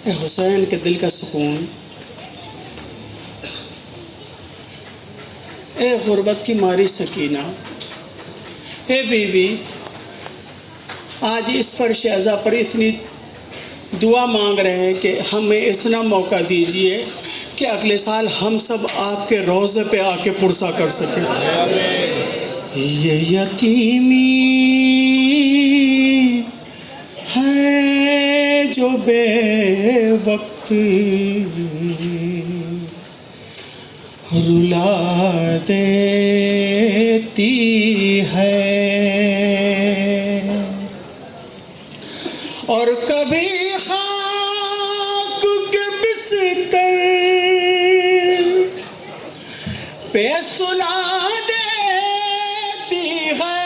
ए हुसैन के दिल का सुकून, ए गुर्बत की मारी सकीना, ए बीवी, आज इस फर्श अज़ा पर इतनी दुआ मांग रहे हैं कि हमें इतना मौका दीजिए कि अगले साल हम सब आपके रोज़े पे आके पुरसा कर सकें। ये यतीमी है जो बेवक्त रुला देती है, और कभी खाक के बिस्तर पे सुला देती है।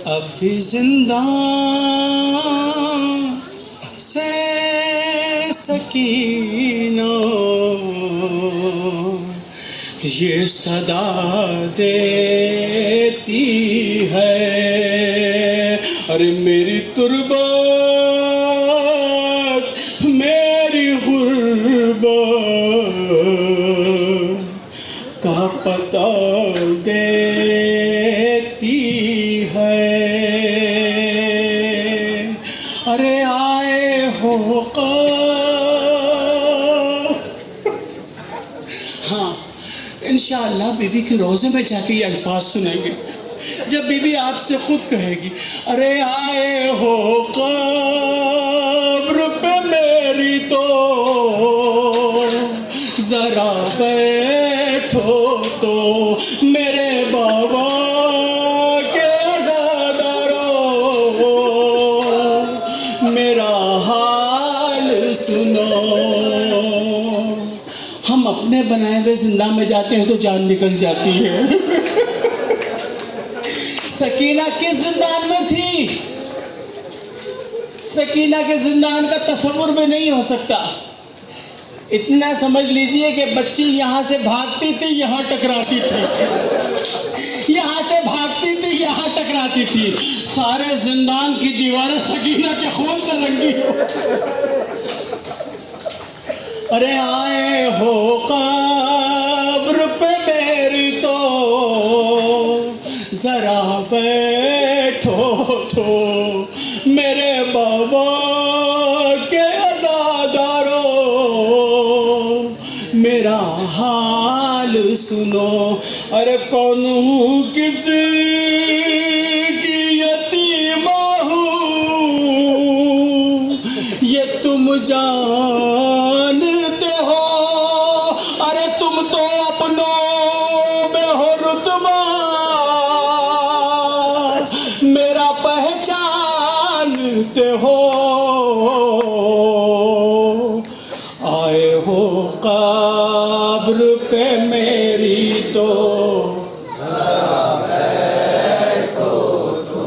अब भी जिंदा से सकीना ये सदा देती है, अरे मेरी तुर्बत मेरी गुर्बत का पता देती है। अरे आए हो हाँ, इंशाअल्लाह बीबी के रोज़े में जाके ये अल्फाज सुनेंगे जब बीबी आपसे खुद कहेगी, अरे आए हो कब्र पे मेरी तो जरा बैठो तो मेरे बाबा के अज़ादारो मेरा हाल सुनो। हम अपने बनाए हुए जिंदा में जाते हैं तो जान निकल जाती है। सकीना किस जिंदान में थी? सकीना के जिंदान का तस्वुर भी नहीं हो सकता। इतना समझ लीजिए कि बच्ची यहाँ से भागती थी, यहाँ टकराती थी, यहाँ से भागती थी, यहाँ टकराती थी। सारे जिंदान की दीवारें सकीना के खून से रंगी हो। अरे आए हो कब्र पे मेरी तो जरा बैठो तो मेरे बाबा के अज़ादारो मेरा हाल सुनो। अरे कौन हूँ किसी की यतीमा हूँ ये तुम जानते हो, अरे तुम तो अपनों में हो रुतबा मेरा पहचानते हो। आए हो कब्र पे मेरी तो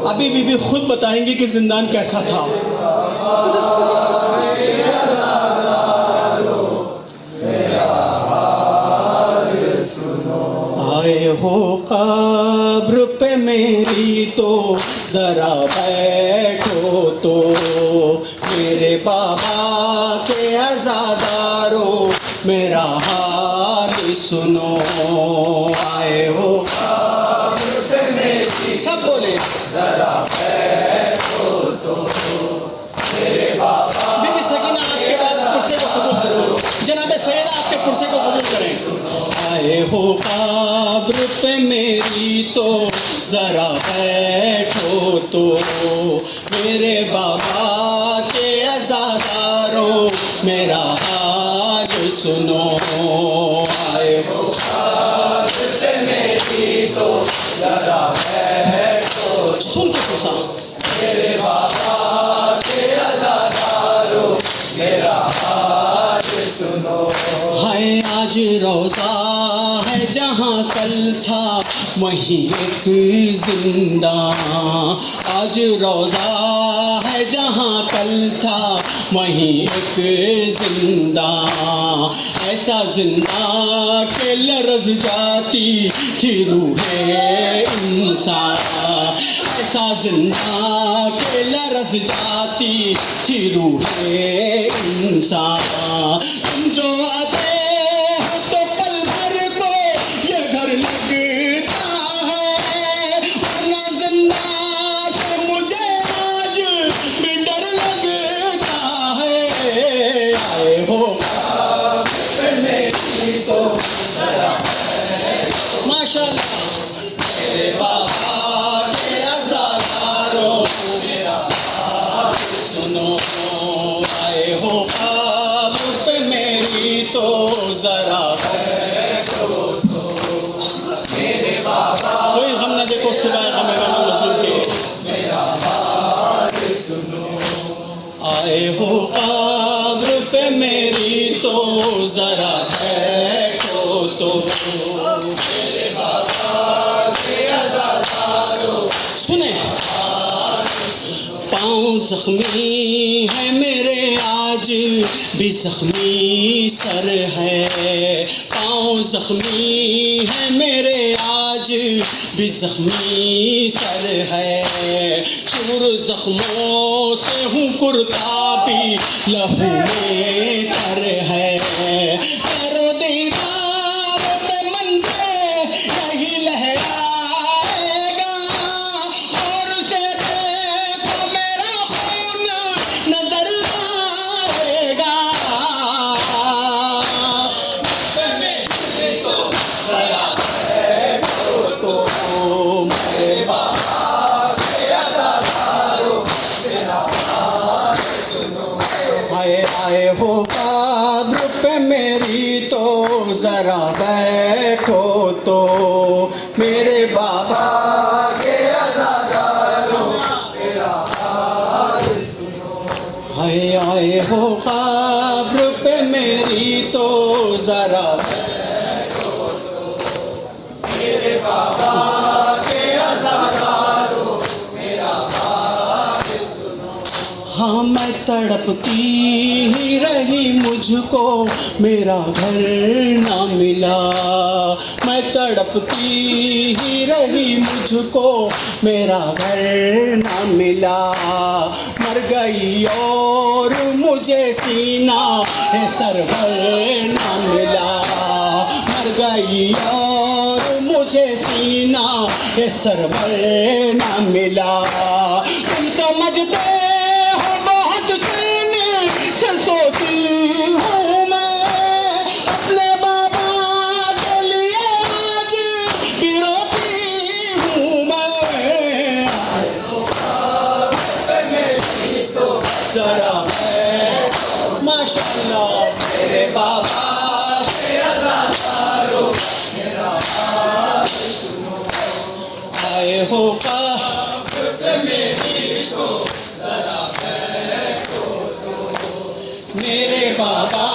अभी बीबी खुद बताएंगी कि जिंदान कैसा था। आए हो कब्र पे मेरी तो जरा बैठो तो मेरे बाबा के अज़ादारो मेरा हाल सुनो। आए हो कब्र पे मेरी, सब बोले जरा बैठो तो मेरे बाबा। बीबी सकीना आपके बाद कुर्सी को कबूल करो, जनाब सैयदा आपके कुर्सी को कबूल करें। आए हो कब्र पे मेरी तो जरा बैठो तो मेरे बाबा के अज़ादारो मेरा हाल सुनो। आए हो कब्र पे मेरी तो जरा बैठो, सुन के खुशा मेरे बाबा के अज़ादारो मेरा हाल सुनो। हाय आज रोज़ा है जहाँ कल था वहीं एक जिंदा, आज रोज़ा है जहाँ कल था वहीं एक जिंदा। ऐसा जिंदा के लरज़ जाती थी रूहे इंसान, जिंदा के लरस जाती थी रूहे इंसान। तुम जो आते हो तो पल भर को ये घर लगता है, वरना जिंदा से मुझे आज भी डर लगता है। आए हो मेरी तो माशाल्लाह मेरे बाबा के अज़ादारों सुनो, आए हो ख्वाब पे मेरी तो जरा कोई गम न देखो सिवाय गम मजलूम के। आए हो ख्वाब पे मेरी तो जरा बैठो तो। सुने पाँव जख्मी है मेरे आज भी जख्मी सर है, पाँव जख्मी है मेरे आज भी जख्मी सर है। चूर जख्मों से हूँ कुर्ता भी लहू में तर है। करो दीदार पे मंज़र यही लहराएगा, और से देखो मेरा खून नजर आएगा। तो मेरे आए हो कब्र पे मेरी तो जरा बैठो तो। मेरे बाबा के अज़ादारों मेरा हाल सुनो। आए हो कब्र पे मेरी तो जरा बैठो तो। मेरे बाबा के अज़ादारों मेरा हाल सुनो। हाँ मैं तड़पती ही रही, मुझको मेरा घर ना मिला। मैं तड़पती ही रही, मुझको मेरा घर ना मिला। मर गई और मुझे सीना है सरवर ना मिला। मर गई और मुझे सीना है सरवर ना मिला। तुम समझते हो बहुत चैन से सोती हूँ मैं, अपने बाबा के लिए आज भी रोती हूँ मैं। जरा माशाल्लाह मेरे बाबा के अज़ादारों मेरा हाल सुनो। आए हो मेरी तो जरा बैठो तो। मेरे बाबा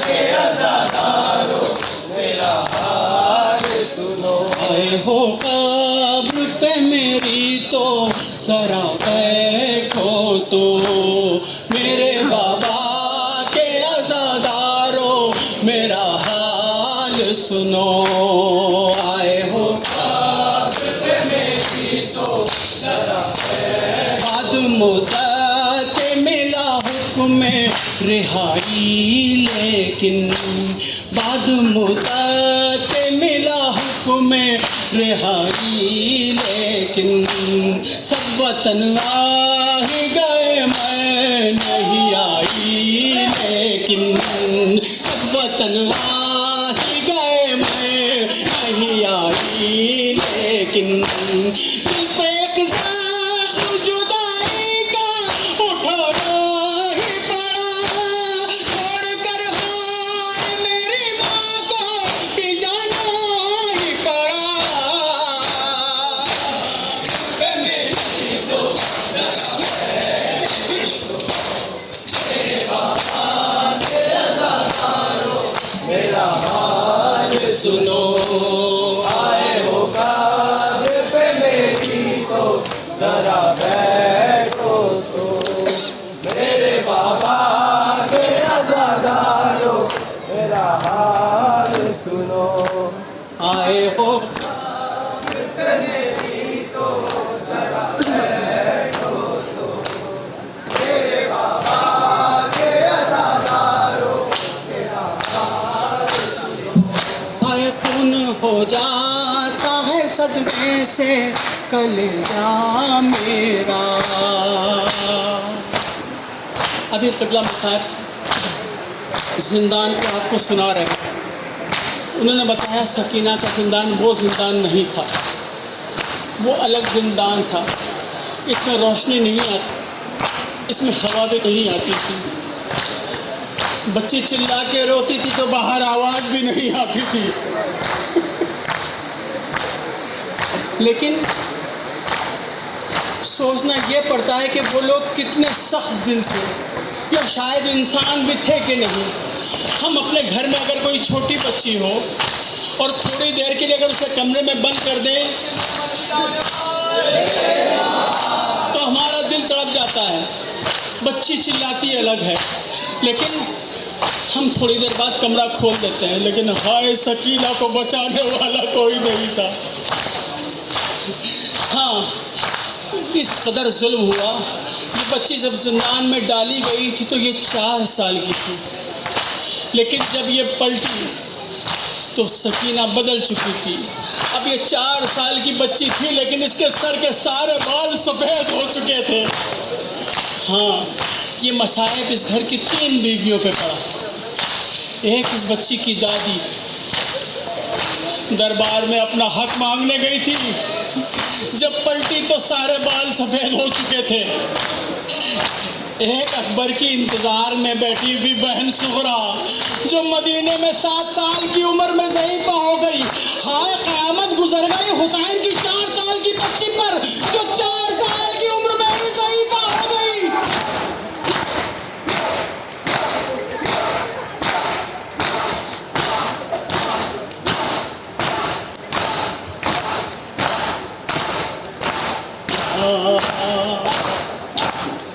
के अज़ादारों मेरा हाल सुनो। आए हो कब्र पे मेरी तो जरा बैठो तो। मेरे बाबा के अज़ादारों मेरा हाल सुनो। आए हो कब्र पे मेरी तो जरा बाद मुद्दत मिला हुक्म रिहाई, लेकिन बाद मुद्दत मिला हुक्म रिहाई, लेकिन सब वतन ही गए मैं नहीं आई। लेकिन सब वतन ही गए मैं नहीं आई। लेकिन दिल पे एक ज़ख्म जुदाई का उठाना ही पड़ा, छोड़कर हाय मेरी माँ को भी जाना ही पड़ा। मेरा हाल सुनो। आए हो कब्र पे मेरी तो जरा बैठो तो। मेरे बाबा के अज़ादारों मेरा हाल सुनो। आए हो कब्र पे मेरी तो जरा सदमे से कलेजा मेरा। अभी क़िबला साहब जिंदान को आपको सुना रहे हैं। उन्होंने बताया सकीना का ज़िंदान वो ज़िंदान नहीं था, वो अलग ज़िंदान था। इसमें रोशनी नहीं आती, इसमें हवा भी नहीं आती थी। बच्ची चिल्ला के रोती थी तो बाहर आवाज़ भी नहीं आती थी। लेकिन सोचना ये पड़ता है कि वो लोग कितने सख्त दिल थे, या शायद इंसान भी थे कि नहीं। हम अपने घर में अगर कोई छोटी बच्ची हो और थोड़ी देर के लिए अगर उसे कमरे में बंद कर दें तो हमारा दिल तड़प जाता है। बच्ची चिल्लाती अलग है, लेकिन हम थोड़ी देर बाद कमरा खोल देते हैं। लेकिन हाय, सकीना को बचाने वाला कोई नहीं था। हाँ, इस कदर जुल्म हुआ। ये बच्ची जब जिंदान में डाली गई थी तो ये 4 साल की थी, लेकिन जब ये पलटी तो सकीना बदल चुकी थी। अब ये 4 साल की बच्ची थी, लेकिन इसके सर के सारे बाल सफ़ेद हो चुके थे। हाँ, ये मसाइब इस घर की 3 बीवियों पे पड़ा। एक इस बच्ची की दादी दरबार में अपना हक मांगने गई थी, जब पलटी तो सारे बाल सफ़ेद हो चुके थे। एक अकबर की इंतज़ार में बैठी हुई बहन सुगरा, जो मदीने में 7 साल की उम्र में ज़ईफ़ा हो गई। हाय, क़यामत गुजर गई हुसैन की 4 साल की बच्ची पर, जो 4 साल की उम्र में ही ज़ईफ़ा हो गई।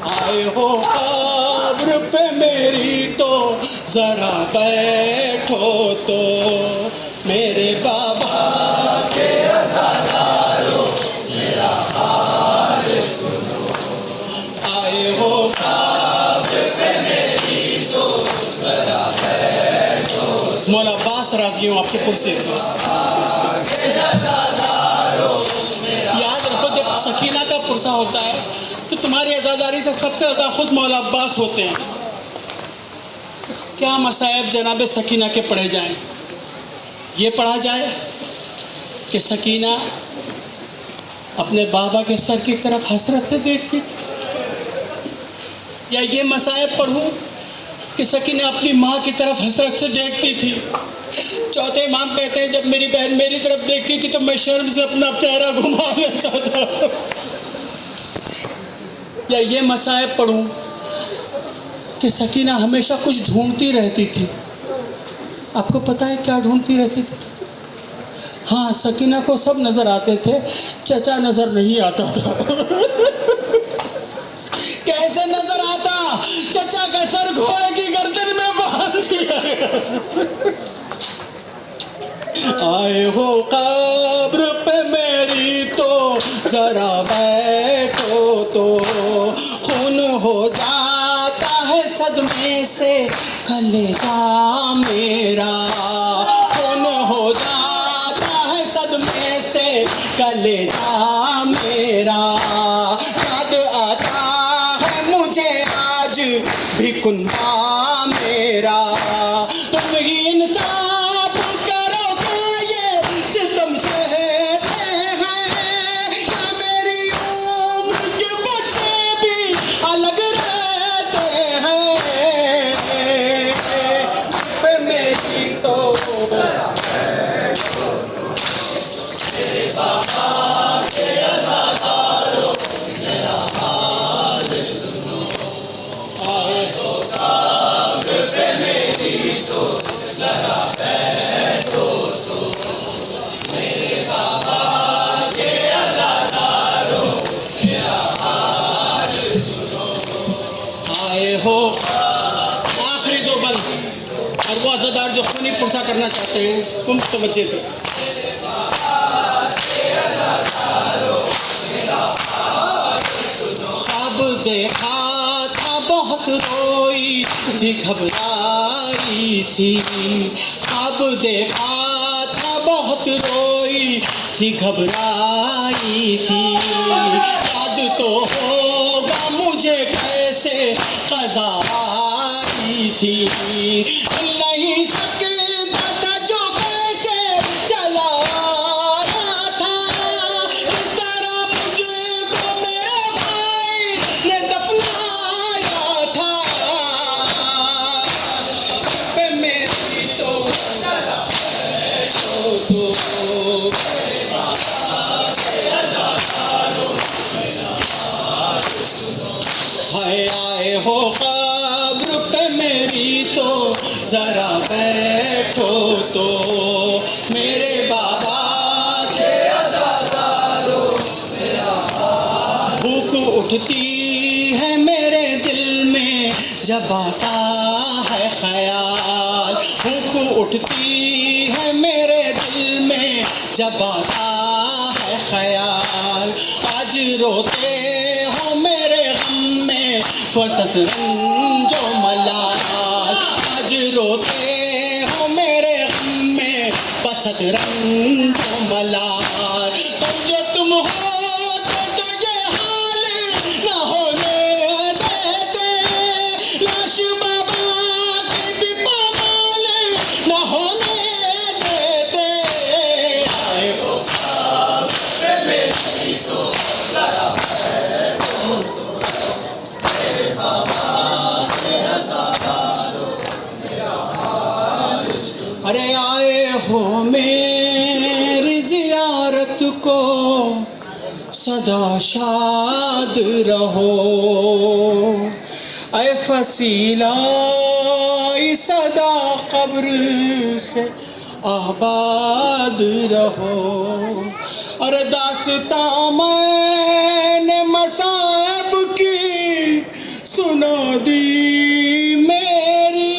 आए हो कब्र पे मेरी तो ज़रा बैठो तो, मेरे बाबा के अज़ादारों मेरा हाल सुनो। आए हो कब्र पे मेरी तो ज़रा बैठो। मौला अब्बास राज़ी हूँ आपकी कुर्सी पे। याद रखो, जब सकीना का पुरसा होता है तो तुम्हारी आज़ादारी से सबसे ज़्यादा खुश मौला अब्बास होते हैं। क्या मसाइब जनाब सकीना के पढ़े जाएं। ये पढ़ा जाए कि सकीना अपने बाबा के सर की तरफ हसरत से देखती थी, या ये मसाइब पढ़ूं कि सकीना अपनी माँ की तरफ हसरत से देखती थी। चौथे इमाम कहते हैं, जब मेरी बहन मेरी तरफ देखती थी तो मैं शर्म से अपना चेहरा घुमा लेता था। या ये मसाइब पढ़ूं कि सकीना हमेशा कुछ ढूंढती रहती थी। आपको पता है क्या ढूंढती रहती थी? हाँ, सकीना को सब नज़र आते थे, चचा नज़र नहीं आता था। कैसे नज़र आता? चचा का सर घोड़े की गर्दन में बांध दिया गया। आए हो कब्र पे मेरी तो ज़रा बैठो तो, खून हो जाता है सदमे से कलेजा मेरा। खून हो जाता है सदमे से कलेजा मेरा। याद आता है मुझे आज भी कुनबा मेरा। तुम ही इंसाफ करो, क्या ये सितम सहते हैं, या मेरी उम्र के बच्चे भी अलग रहते हैं। पे मेरी तो मेरे बाबा के अज़ादारों मेरा हाल सुनो। आए हो कब्र पे मेरी तो ज़रा बैठो तो, मेरे बाबा के अज़ादारों मेरा हाल सुनो। आए हो आखिरी 2 बंद, और वो अज़ादार जो खूनी पुरसा करना चाहते हैं वो मुतवज्जे थे। ख्वाब देखा था बहुत रोई थी, घबराई थी। ख्वाब देखा था बहुत रोई थी घबराई थी। याद तो होगा मुझे कैसे क़ज़ा आई थी। नहीं सकता था जो कैसे चला रहा था, इस तरह मुझको मेरे भाई ने दफनाया था। पे मेरी तो हाय आए हो कब्र पे मेरी तो जरा बैठो तो, मेरे बाबा के अज़ादारो भूख उठती है मेरे दिल में जब आता है ख्याल। भूख उठती है मेरे दिल में जब आता है ख्याल। आज रोते हो मेरे गम में कोसस रंजो मलाल। आज रोते हो मेरे गम में बसत रंजो मलाल। कब जो तुम हो तो ये हाल न होने देते, लाश बाबा की भी पामाल न होने देते। आए हो मेरी तो जरा बैठो तो, मेरे बाबा के अज़ादारो मेरा हाल सुनो। अरे आए हो मेरी ज़ियारत को सदा शाद रहो। ऐ फसीला सदा कब्र से आबाद रहो। और दास्तां मैंने मसाइब की सुना दी मेरी,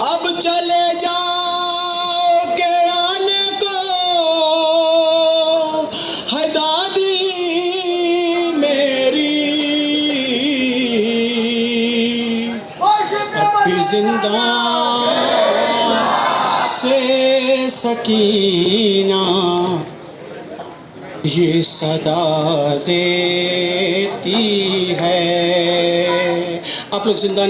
अब चले जाओ के आने को है दादी मेरी। अब भी जिंदा से सकीना ये सदा देती है। आप लोग जिंदा